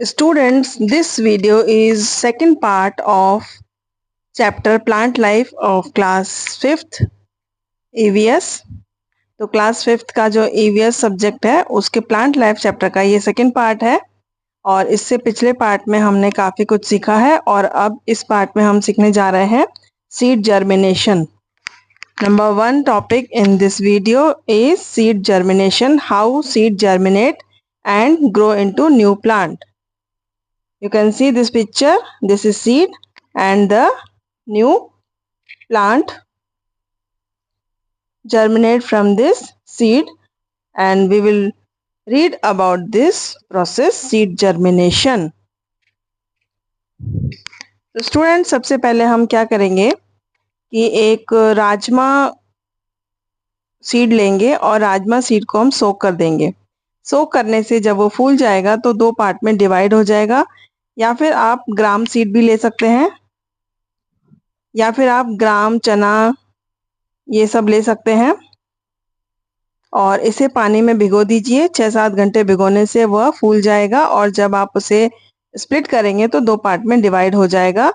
Students, this video is second part of chapter Plant Life of class 5th EVS। तो class 5th का जो EVS subject है उसके plant life chapter का ये सेकंड पार्ट है। और इससे पिछले पार्ट में हमने काफी कुछ सीखा है और अब इस पार्ट में हम सीखने जा रहे हैं seed germination. Number 1 topic in this video is seed germination, how seed germinate and grow into new plant. You can see this picture. This is seed and the new plant germinate from this seed, and we will read about this process, seed germination. तो student, सबसे पहले हम क्या करेंगे कि एक rajma seed लेंगे और राजमा सीड को हम सोक कर देंगे। सोक करने से जब वो फूल जाएगा तो दो पार्ट में डिवाइड हो जाएगा। या फिर आप ग्राम सीड भी ले सकते हैं, या फिर आप ग्राम, चना, ये सब ले सकते हैं। और इसे पानी में भिगो दीजिए। 6-7 घंटे भिगोने से वह फूल जाएगा और जब आप उसे स्प्लिट करेंगे तो दो पार्ट में डिवाइड हो जाएगा।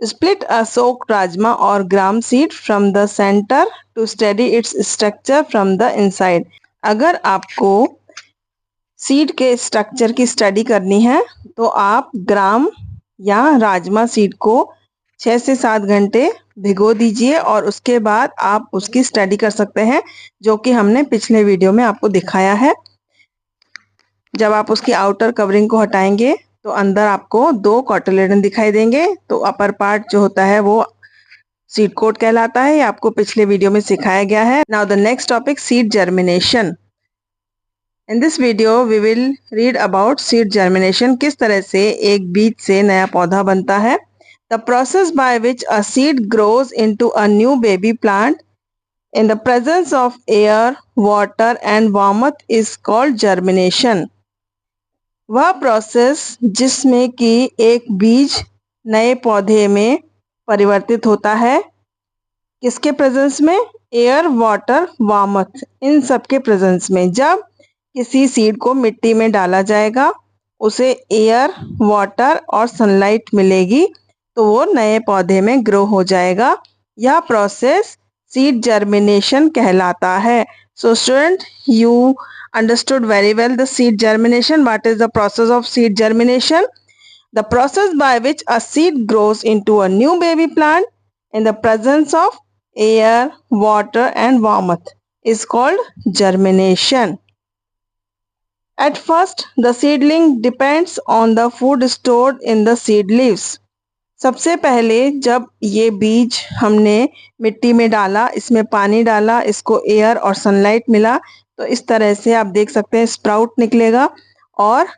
स्प्लिट अ सोक्ड राजमा और gram seed from the centre to study its structure from the inside. अगर आपको सीड के स्ट्रक्चर की स्टडी करनी है तो आप ग्राम या राजमा सीड को 6 से 7 घंटे भिगो दीजिए और उसके बाद आप उसकी स्टडी कर सकते हैं, जो कि हमने पिछले वीडियो में आपको दिखाया है। जब आप उसकी आउटर कवरिंग को हटाएंगे तो अंदर आपको 2 कॉटिलेडन दिखाई देंगे। तो अपर पार्ट जो होता है वो सीड कोट कहलाता है। ये आपको पिछले वीडियो में सिखाया गया है। Now the next topic, seed germination. In this video we will read about seed germination, किस तरह से एक बीज से नया पौधा बनता है। The process by which a seed grows into a new baby plant in the presence of air, water and warmth is called germination. वह प्रोसेस जिसमें कि एक बीज नए पौधे में परिवर्तित होता है, किसके प्रेजेंस में? एयर, वाटर, वार्मथ, इन सब के प्रेजेंस में। जब किसी सीड को मिट्टी में डाला जाएगा, उसे एयर, वाटर और सनलाइट मिलेगी तो वो नए पौधे में ग्रो हो जाएगा। यह प्रोसेस सीड जर्मिनेशन कहलाता है। So student, you understood very well the seed germination. What is the process of seed germination? The process by which a seed grows into a new baby plant in the presence of air, water and warmth is called germination. At first, the seedling depends on the food stored in the seed leaves. सबसे पहले जब ये बीज हमने मिट्टी में डाला, इसमें पानी डाला, इसको एयर और सनलाइट मिला, तो इस तरह से आप देख सकते हैं स्प्राउट निकलेगा और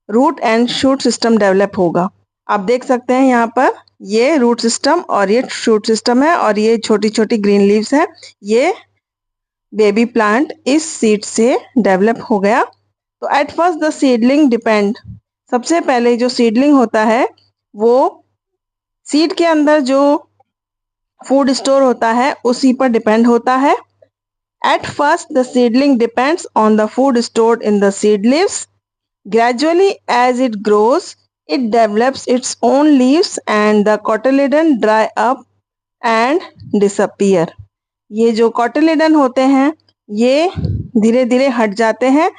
root and shoot system develop होगा। आप देख सकते हैं यहाँ पर ये रूट सिस्टम और ये शूट सिस्टम है और ये छोटी छोटी ग्रीन लीव्स है। ये बेबी प्लांट इस सीड से डेवलप हो गया। तो at first the seedling depend, सबसे पहले जो सीडलिंग होता है वो सीड के अंदर जो फूड स्टोर होता है उसी पर डिपेंड होता है। At first, the seedling depends on the food stored in the seed leaves. Gradually, as it grows, it develops its own leaves and the cotyledon dry up and disappear. ये जो cotyledon होते हैं ये धीरे धीरे हट जाते हैं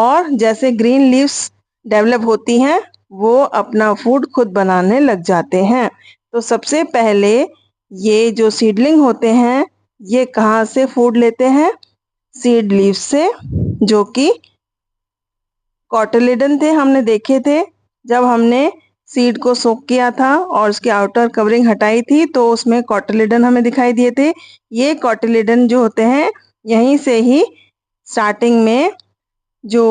और जैसे ग्रीन लीव्स डेवलप होती हैं वो अपना फूड खुद बनाने लग जाते हैं। तो सबसे पहले ये जो सीडलिंग होते हैं ये कहाँ से फूड लेते हैं? सीड लीव्स से, जो कि कॉटिलेडन थे, हमने देखे थे जब हमने सीड को सोक किया था और उसकी आउटर कवरिंग हटाई थी तो उसमें कॉटिलेडन हमें दिखाई दिए थे। ये कॉटिलेडन जो होते हैं यहीं से ही स्टार्टिंग में जो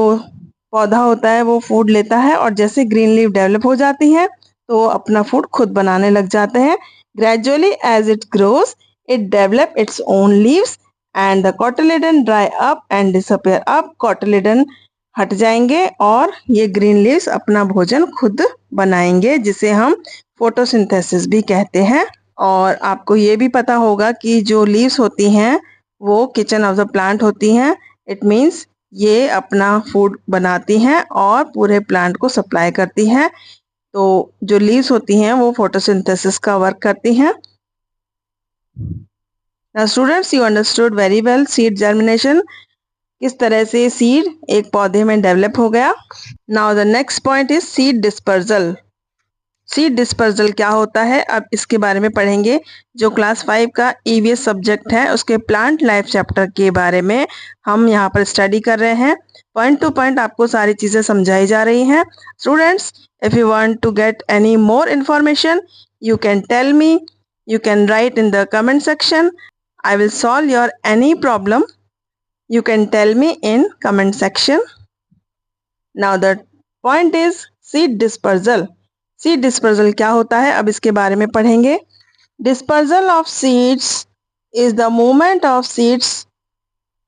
पौधा होता है वो फूड लेता है और जैसे ग्रीन लीफ डेवलप हो जाती हैं तो अपना फूड खुद बनाने लग जाते हैं। Gradually as it grows it develop its own leaves and the cotyledon dry up and disappear. अब cotyledon हट जाएंगे और ये ग्रीन लीव्स अपना भोजन खुद बनाएंगे, जिसे हम फोटोसिंथेसिस भी कहते हैं। और आपको ये भी पता होगा कि जो लीव्स होती हैं वो किचन ऑफ द प्लांट होती हैं। इट मीन्स ये अपना फूड बनाती हैं और पूरे प्लांट को सप्लाई करती हैं। तो जो लीव्स होती हैं वो फोटोसिंथेसिस का वर्क करती हैं। Now students, you understood very well seed germination, किस तरह से सीड एक पौधे में डेवलप हो गया। Now the next point is seed dispersal. Seed dispersal क्या होता है, अब इसके बारे में पढ़ेंगे। जो क्लास 5 का ईवीएस सब्जेक्ट है उसके प्लांट लाइफ चैप्टर के बारे में हम यहाँ पर स्टडी कर रहे हैं। पॉइंट टू पॉइंट आपको सारी चीजें समझाई जा रही हैं। Students, if you want to get any more information you can tell me, you can write in the comment section. I will solve your any problem. You can tell me in comment section. Now the point is seed dispersal. Seed dispersal क्या होता है, अब इसके बारे में पढ़ेंगे। Dispersal of seeds is the movement of seeds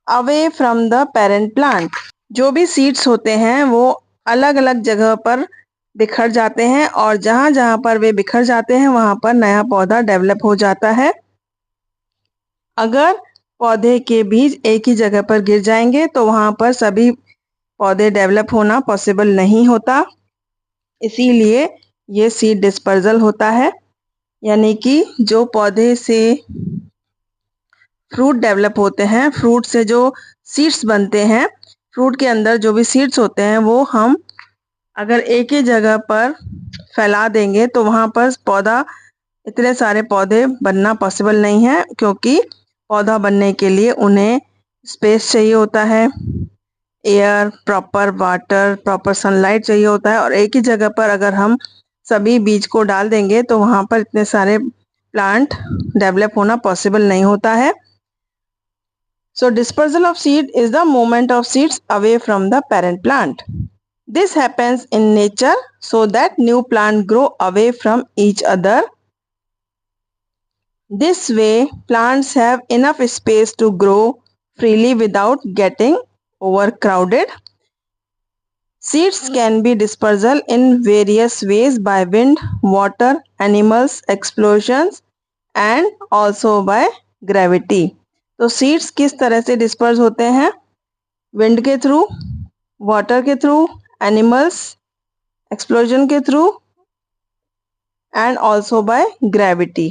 away from the parent plant. जो भी seeds होते हैं वो अलग अलग जगह पर बिखर जाते हैं और जहाँ जहाँ पर वे बिखर जाते हैं वहाँ पर नया पौधा डेवलप हो जाता है। अगर पौधे के बीज एक ही जगह पर गिर जाएंगे तो वहां पर सभी पौधे डेवलप होना पॉसिबल नहीं होता, इसीलिए ये सीड डिस्पर्जल होता है। यानी कि जो पौधे से फ्रूट डेवलप होते हैं, फ्रूट से जो सीड्स बनते हैं, फ्रूट के अंदर जो भी सीड्स होते हैं वो हम अगर एक ही जगह पर फैला देंगे तो वहां पर पौधा, इतने सारे पौधे बनना पॉसिबल नहीं है, क्योंकि पौधा बनने के लिए उन्हें स्पेस चाहिए होता है, air, proper water, proper sunlight चाहिए होता है। और एक ही जगह पर अगर हम सभी बीज को डाल देंगे तो वहां पर इतने सारे प्लांट डेवलप होना पॉसिबल नहीं होता है। So dispersal of seed is the movement of seeds away from the parent plant. This happens in nature so that new plant grow away from each other. This way, plants have enough space to grow freely without getting overcrowded. Seeds can be dispersed in various ways by wind, water, animals, explosions and also by gravity. तो seeds किस तरह से disperse होते हैं? Wind के through, water के through, animals, explosion के through and also by gravity.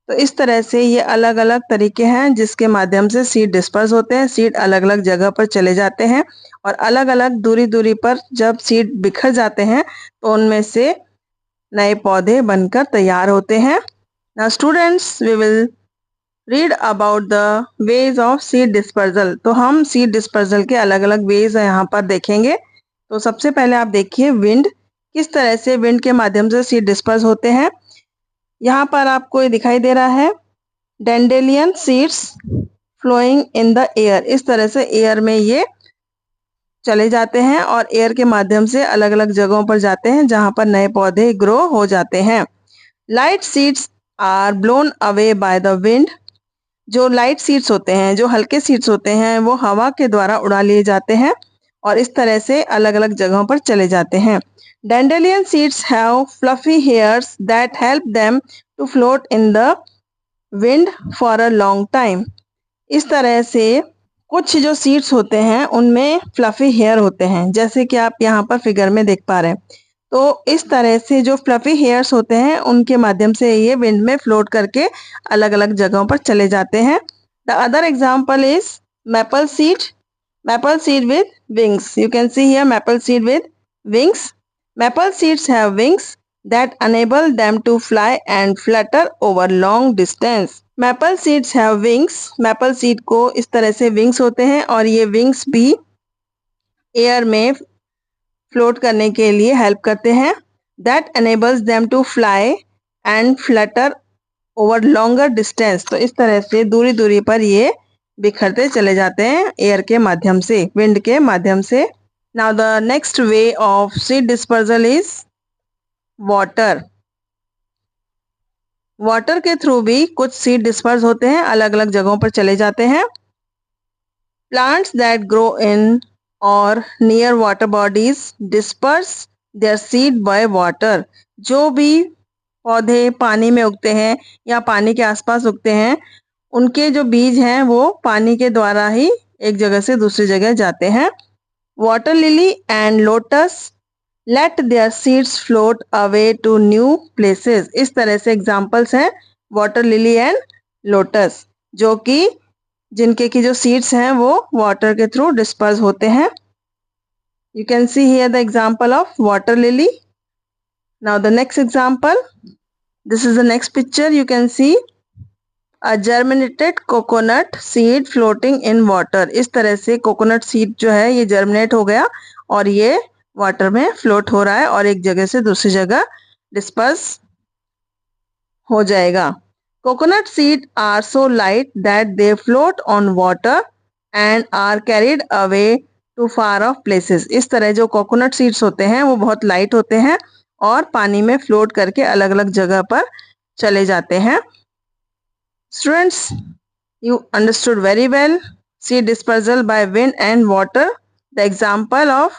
तो इस तरह से ये अलग अलग तरीके हैं जिसके माध्यम से सीड डिस्पर्स होते हैं। सीड अलग अलग जगह पर चले जाते हैं और अलग अलग दूरी दूरी पर जब सीड बिखर जाते हैं तो उनमें से नए पौधे बनकर तैयार होते हैं। Now students, we will read about the ways of seed dispersal. तो हम सीड डिस्पर्सल के अलग अलग वेज यहाँ पर देखेंगे। तो सबसे पहले आप देखिए विंड, किस तरह से विंड के माध्यम से सीड डिस्पर्स होते हैं। यहाँ पर आपको ये दिखाई दे रहा है dandelion seeds flowing in the air. इस तरह से एयर में ये चले जाते हैं और एयर के माध्यम से अलग अलग जगहों पर जाते हैं जहां पर नए पौधे ग्रो हो जाते हैं। Light seeds are blown away by the wind. जो लाइट सीड्स होते हैं, जो हल्के सीड्स होते हैं, वो हवा के द्वारा उड़ा लिए जाते हैं और इस तरह से अलग अलग जगहों पर चले जाते हैं। Dandelion seeds have fluffy hairs that help them to float in the wind for a long time. इस तरह से कुछ जो सीड्स होते हैं उनमें फ्लफी हेयर होते हैं, जैसे कि आप यहाँ पर फिगर में देख पा रहे हैं। तो इस तरह से जो फ्लफी हेयर्स होते हैं उनके माध्यम से ये विंड में फ्लोट करके अलग अलग जगहों पर चले जाते हैं। The other example is maple seed. Maple seed with wings. You can see here maple seed with wings. Maple seeds have wings that enable them to fly and flutter over long distance. Maple seeds have wings. Maple seed को इस तरह से wings होते हैं और ये wings भी air में float करने के लिए help करते हैं. That enables them to fly and flutter over longer distance. तो इस तरह से दूरी दूरी पर ये बिखरते चले जाते हैं एयर के माध्यम से, विंड के माध्यम से। Now the next way of seed dispersal is water. Water के थ्रू भी कुछ सीड डिस्पर्स होते हैं, अलग अलग जगहों पर चले जाते हैं। Plants that grow in or near water bodies disperse their seed by water. जो भी पौधे पानी में उगते हैं या पानी के आसपास उगते हैं उनके जो बीज हैं वो पानी के द्वारा ही एक जगह से दूसरी जगह जाते हैं। Water lily and lotus let their seeds float away to new places. इस तरह से एग्जाम्पल्स हैं वाटर लिली एंड लोटस, जो कि जिनके की जो सीड्स हैं वो वाटर के थ्रू डिस्पर्स होते हैं। You can see here the example of water lily. Now the next example, this is the next picture. You can see a germinated coconut seed floating in water. इस तरह से coconut seed जो है ये germinate हो गया और ये वाटर में फ्लोट हो रहा है और एक जगह से दूसरी जगह डिस्पर्स हो जाएगा। Coconut seed are so light that they float on water and are carried away to far off places. इस तरह जो कोकोनट सीड्स होते हैं वो बहुत लाइट होते हैं और पानी में फ्लोट करके अलग अलग जगह पर चले जाते हैं। Students, you understood very well seed dispersal by wind and water. The example of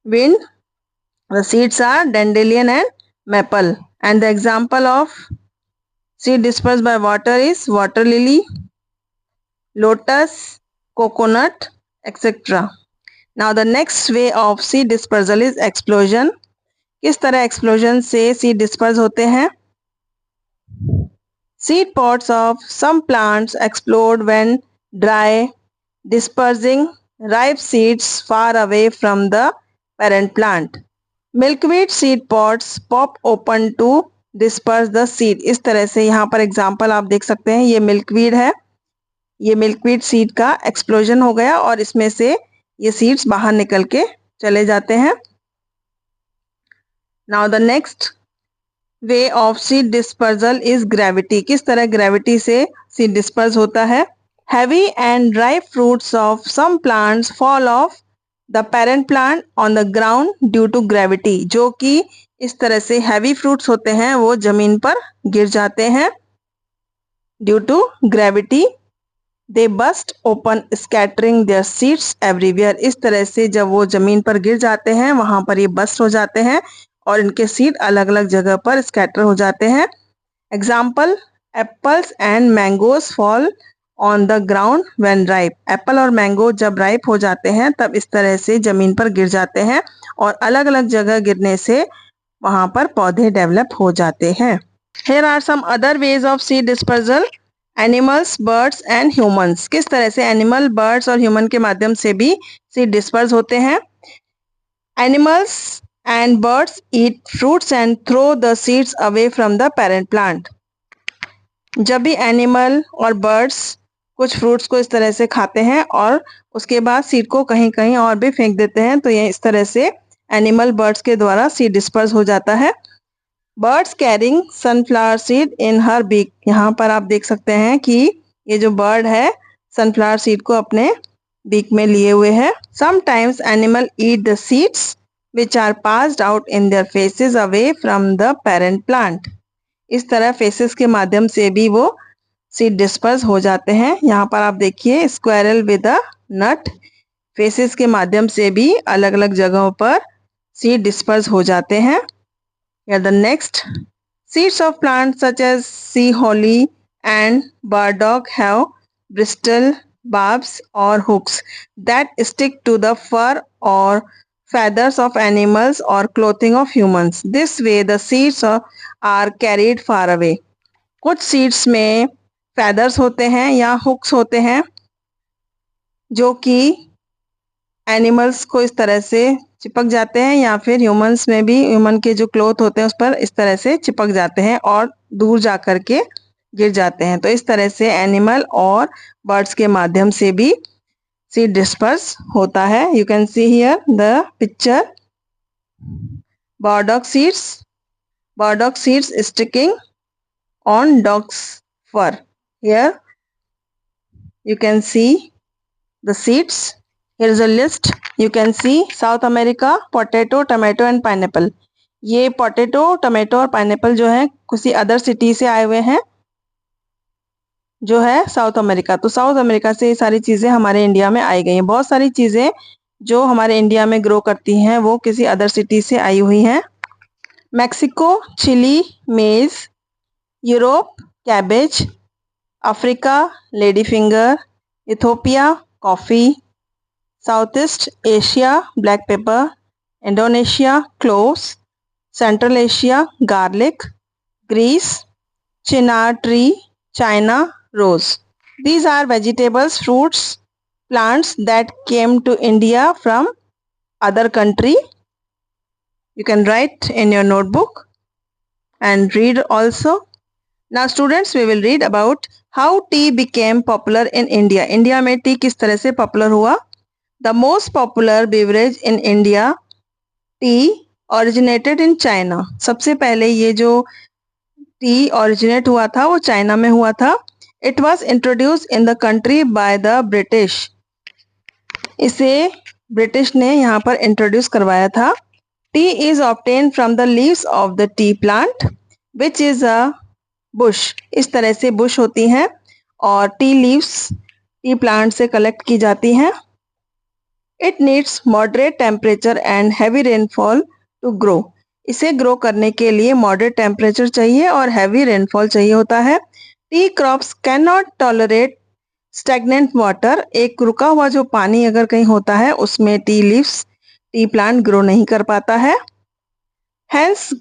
wind, the seeds are dandelion and maple, and the example of seed dispersed by water is water lily, lotus, coconut, etc. Now the next way of seed dispersal is explosion. किस तरह explosion से seed disperse होते हैं? Seed pods of some plants explode when dry, dispersing ripe seeds far away from the parent plant. Milkweed seed pods pop open to disperse the seed. इस तरह से यहाँ पर एग्जाम्पल आप देख सकते हैं, ये मिल्कवीड है, ये मिल्कवीड सीड का एक्सप्लोजन हो गया और इसमें से ये सीड्स बाहर निकल के चले जाते हैं। Now the next way of seed dispersal is gravity. किस तरह ग्रेविटी से सीड डिस्पर्स होता है? Heavy and dry fruits of some plants fall off the parent plant on the ground due to gravity. जो कि इस तरह से हैवी फ्रूट्स होते हैं वो जमीन पर गिर जाते हैं due to gravity. They burst open scattering their seeds everywhere. इस तरह से जब वो जमीन पर गिर जाते हैं वहां पर ये बस्ट हो जाते हैं और इनके सीड अलग अलग जगह पर स्कैटर हो जाते हैं। Example, apples and mangoes fall on the ground when ripe. Apple और मैंगो जब राइप हो जाते हैं तब इस तरह से जमीन पर गिर जाते हैं और अलग अलग जगह गिरने से वहां पर पौधे डेवलप हो जाते हैं। Here are some other ways of seed dispersal. Animals, birds and humans. किस तरह से एनिमल, बर्ड्स और ह्यूमन के माध्यम से भी सीड डिस्पर्स होते हैं? Animals and birds eat fruits and throw the seeds away from the parent plant. जब भी एनिमल और बर्ड्स कुछ फ्रूट्स को इस तरह से खाते हैं और उसके बाद सीड को कहीं कहीं और भी फेंक देते हैं तो ये इस तरह से एनिमल बर्ड्स के द्वारा सीड डिस्पर्स हो जाता है। Birds carrying sunflower seed in her beak. यहाँ पर आप देख सकते हैं कि ये जो बर्ड है सनफ्लावर सीड को अपने बीक में लिए हुए है। Sometimes animal eat the seeds which are passed out in their faces away from the parent plant. इस तरह फेसेस के माध्यम से भी वो सीड डिस्पर्स हो जाते हैं। यहाँ पर आप देखिए squirrel with a nut, faeces के माध्यम से भी अलग अलग जगहों पर सीड डिस्पर्स हो जाते हैं। Here the next, seeds of plants such as sea holly and burdock have bristle barbs or hooks that stick to the fur or feathers of animals or clothing of humans. This way the seeds are carried far away. कुछ seeds में feathers होते हैं या hooks होते हैं जो कि animals को इस तरह से चिपक जाते हैं या फिर ह्यूमंस में भी ह्यूमन के जो क्लोथ होते हैं उस पर इस तरह से चिपक जाते हैं और दूर जा कर के गिर जाते हैं। तो इस तरह से एनिमल और बर्ड्स के माध्यम से भी seed disperse होता है। You can see here the picture. Burdock seeds. Burdock seeds sticking on dog's fur. Here you can see the seeds. Here is a list. You can see South America, potato, tomato and pineapple. ये potato, tomato और pineapple जो है किसी other city से आए हुए हैं जो है साउथ अमेरिका। तो साउथ अमेरिका से ये सारी चीज़ें हमारे इंडिया में आई गई हैं। बहुत सारी चीज़ें जो हमारे इंडिया में ग्रो करती हैं वो किसी अदर सिटी से आई हुई हैं। मैक्सिको चिली मेज, Europe cabbage, Africa lady finger, Ethiopia coffee. Southeast Asia, black pepper. Indonesia, cloves. Central Asia, garlic. Greece, chinar tree. China, rose. These are vegetables, fruits, plants that came to India from other country. You can write in your notebook and read also. Now students, we will read about how tea became popular in India. India में T किस तरह से popular हुआ. The most popular beverage in India, tea, originated in China. सबसे पहले ये जो T originate हुआ था वो चाइना में हुआ था. It was introduced in the country by the British. इसे ब्रिटिश ने यहाँ पर इंट्रोड्यूस करवाया था. Tea is obtain from the leaves of the tea plant which is a bush. इस तरह से बुश होती हैं और टी लीव्स टी प्लांट से कलेक्ट की जाती हैं. It needs moderate temperature and heavy rainfall to grow. इसे ग्रो करने के लिए मॉडरेट टेम्परेचर चाहिए और हैवी रेनफॉल चाहिए होता है. T crops can not tolerate stagnant water. एक रुका हुआ जो पानी अगर कहीं होता है उसमें T leaves tea plant grow नहीं कर पाता है. Hence,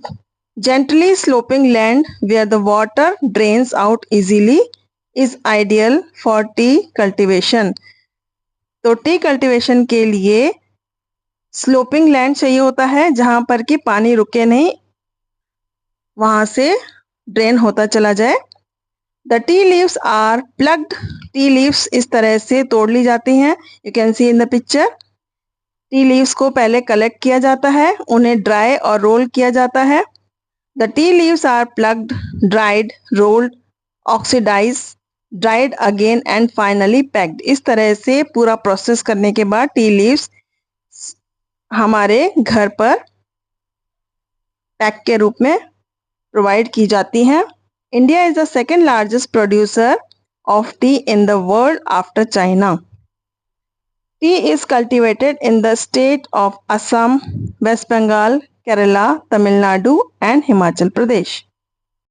gently sloping land where the water drains out easily is ideal for tea cultivation. तो टी कल्टीवेशन के लिए स्लोपिंग लैंड चाहिए होता है जहां पर कि पानी रुके नहीं, वहां से ड्रेन होता चला जाए. The tea leaves are plucked. Tea leaves इस तरह से तोड़ ली जाती हैं. You can see in the picture. Tea leaves को पहले कलेक्ट किया जाता है, उन्हें ड्राई और रोल किया जाता है. The tea leaves are plucked, dried, rolled, oxidise, dried again and finally packed. इस तरह से पूरा प्रोसेस करने के बाद टी लीव्स हमारे घर पर पैक के रूप में प्रोवाइड की जाती हैं. India is the second largest producer of tea in the world after China. Tea is cultivated in the state of Assam, West Bengal, Kerala, Tamil Nadu and Himachal Pradesh.